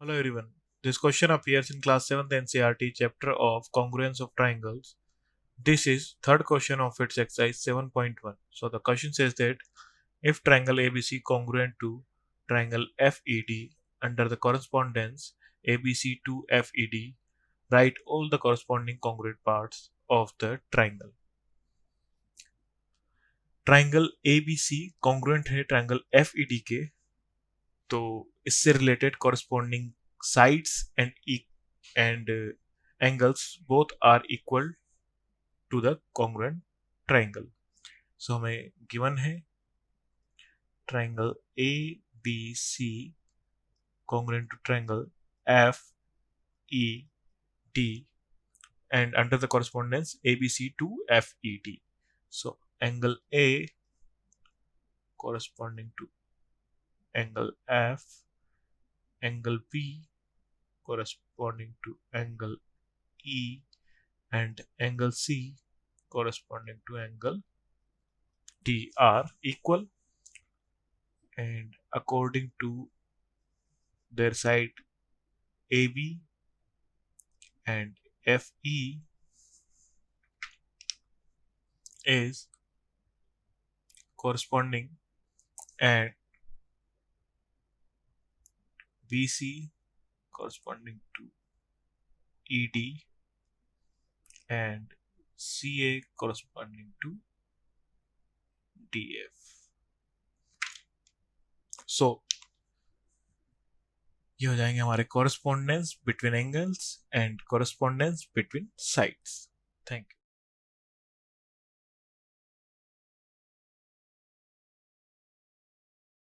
Hello everyone. This question appears in class 7th NCERT chapter of Congruence of Triangles. This is third question of its exercise 7.1. So the question says that if triangle ABC congruent to triangle FED under the correspondence ABC to FED, write all the corresponding congruent parts of the triangle. Triangle ABC congruent है triangle FED के, तो इससे related corresponding sides and angles both are equal to the congruent triangle. So हमें given है triangle ABC congruent to triangle FED and under the correspondence ABC to FED. So angle A corresponding to angle F, angle B corresponding to angle E, and angle C corresponding to angle D are equal, and according to their side AB and FE is corresponding, and BC corresponding to ED and CA corresponding to DF. So ये हो जाएंगे हमारे correspondence between angles and correspondence between sides. Thank you.